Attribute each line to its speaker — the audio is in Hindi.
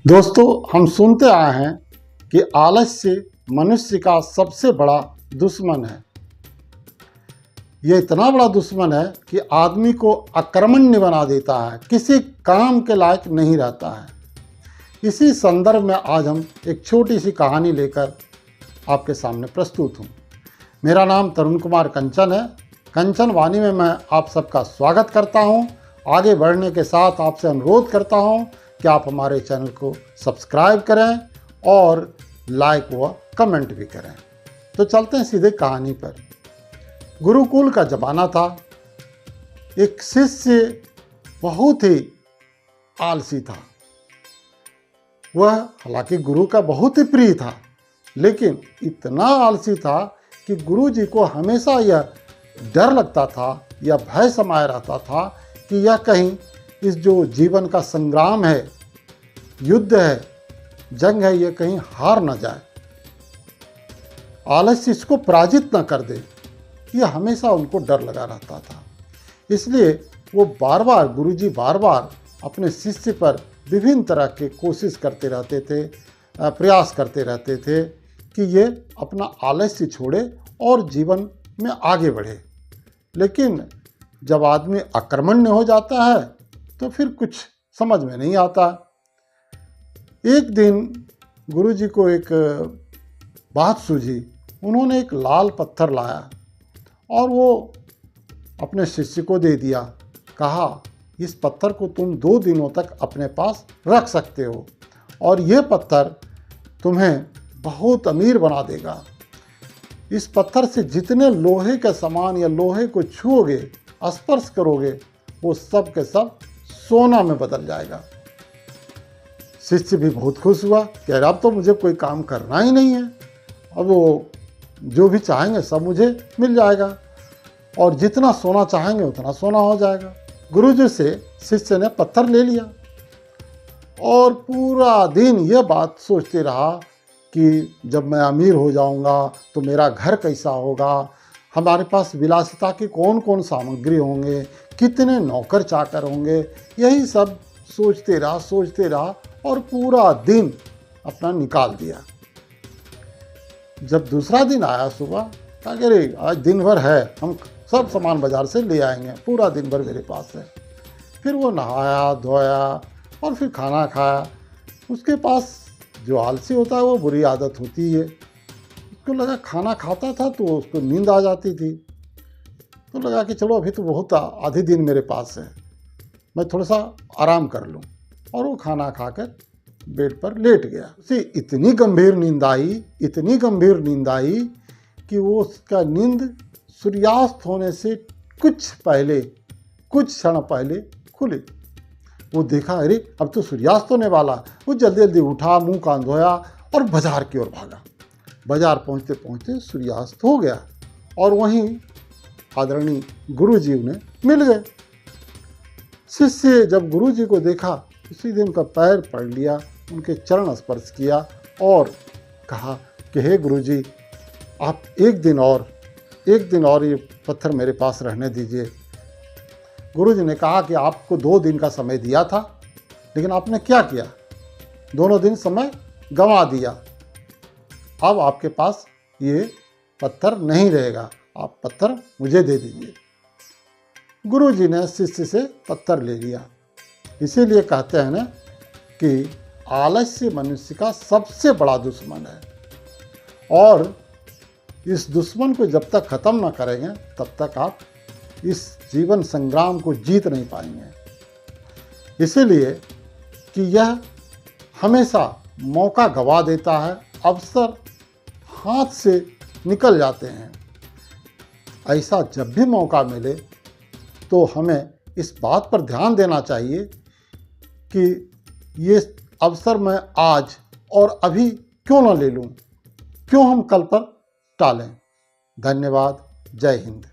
Speaker 1: दोस्तों, हम सुनते आए हैं कि आलस्य मनुष्य का सबसे बड़ा दुश्मन है। ये इतना बड़ा दुश्मन है कि आदमी को अकर्मण्य बना देता है, किसी काम के लायक नहीं रहता है। इसी संदर्भ में आज हम एक छोटी सी कहानी लेकर आपके सामने प्रस्तुत हूँ। मेरा नाम तरुण कुमार कंचन है। कंचन वाणी में मैं आप सबका स्वागत करता हूँ। आगे बढ़ने के साथ आपसे अनुरोध करता हूँ कि आप हमारे चैनल को सब्सक्राइब करें और लाइक व कमेंट भी करें। तो चलते हैं सीधे कहानी पर। गुरुकुल का ज़माना था। एक शिष्य बहुत ही आलसी था। वह हालांकि गुरु का बहुत ही प्रिय था, लेकिन इतना आलसी था कि गुरु जी को हमेशा यह डर लगता था, यह भय समाये रहता था कि यह कहीं इस जो जीवन का संग्राम है, युद्ध है, जंग है, यह कहीं हार न जाए, आलस्य इसको पराजित न कर दे। यह हमेशा उनको डर लगा रहता था। इसलिए वो गुरुजी बार बार अपने शिष्य पर विभिन्न तरह के कोशिश करते रहते थे, प्रयास करते रहते थे कि ये अपना आलस्य छोड़े और जीवन में आगे बढ़े। लेकिन जब आदमी अकर्मण्य हो जाता है तो फिर कुछ समझ में नहीं आता। एक दिन गुरुजी को एक बात सूझी। उन्होंने एक लाल पत्थर लाया और वो अपने शिष्य को दे दिया। कहा, इस पत्थर को तुम 2 दिनों तक अपने पास रख सकते हो और ये पत्थर तुम्हें बहुत अमीर बना देगा। इस पत्थर से जितने लोहे के सामान या लोहे को छुओगे, स्पर्श करोगे, वो सब के सब सोना में बदल जाएगा। शिष्य भी बहुत खुश हुआ कि अब तो मुझे कोई काम करना ही नहीं है, अब वो जो भी चाहेंगे सब मुझे मिल जाएगा और जितना सोना चाहेंगे उतना सोना हो जाएगा। गुरुजी से शिष्य ने पत्थर ले लिया और पूरा दिन ये बात सोचते रहा कि जब मैं अमीर हो जाऊंगा तो मेरा घर कैसा होगा, हमारे पास विलासिता की कौन कौन सामग्री होंगे, कितने नौकर चाकर होंगे। यही सब सोचते रहा और पूरा दिन अपना निकाल दिया। जब दूसरा दिन आया सुबह, कहा अरे आज दिन भर है, हम सब सामान बाजार से ले आएंगे, पूरा दिन भर मेरे पास है। फिर वो नहाया धोया और फिर खाना खाया। उसके पास जो आलसी होता है वो बुरी आदत होती है। उसको लगा खाना खाता था तो उसको नींद आ जाती थी, तो लगा कि चलो अभी तो बहुत आधे दिन मेरे पास है, मैं थोड़ा सा आराम कर लूं। और वो खाना खाकर बेड पर लेट गया। उसे इतनी गंभीर नींद आई कि वो उसका नींद सूर्यास्त होने से कुछ क्षण पहले खुली। वो देखा, अरे अब तो सूर्यास्त होने वाला। वो जल्दी जल्दी उठा, मुंह कान धोया और बाजार की ओर भागा। बाजार पहुंचते पहुंचते सूर्यास्त हो गया और वहीं आदरणीय गुरुजी उन्हें मिल गए। शिष्य जब गुरुजी को देखा, उसी दिन उनका पैर पकड़ लिया, उनके चरण स्पर्श किया और कहा कि हे गुरुजी, आप एक दिन और ये पत्थर मेरे पास रहने दीजिए। गुरुजी ने कहा कि आपको 2 दिन का समय दिया था, लेकिन आपने क्या किया, दोनों दिन समय गंवा दिया। अब आपके पास ये पत्थर नहीं रहेगा, आप पत्थर मुझे दे दीजिए। गुरुजी ने शिष्य से पत्थर ले लिया। इसीलिए कहते हैं ना कि आलस्य मनुष्य का सबसे बड़ा दुश्मन है और इस दुश्मन को जब तक ख़त्म न करेंगे तब तक आप इस जीवन संग्राम को जीत नहीं पाएंगे। इसीलिए कि यह हमेशा मौका गवा देता है, अवसर हाथ से निकल जाते हैं। ऐसा जब भी मौका मिले तो हमें इस बात पर ध्यान देना चाहिए कि ये अवसर मैं आज और अभी क्यों न ले लूं, क्यों हम कल पर टालें। धन्यवाद। जय हिंद।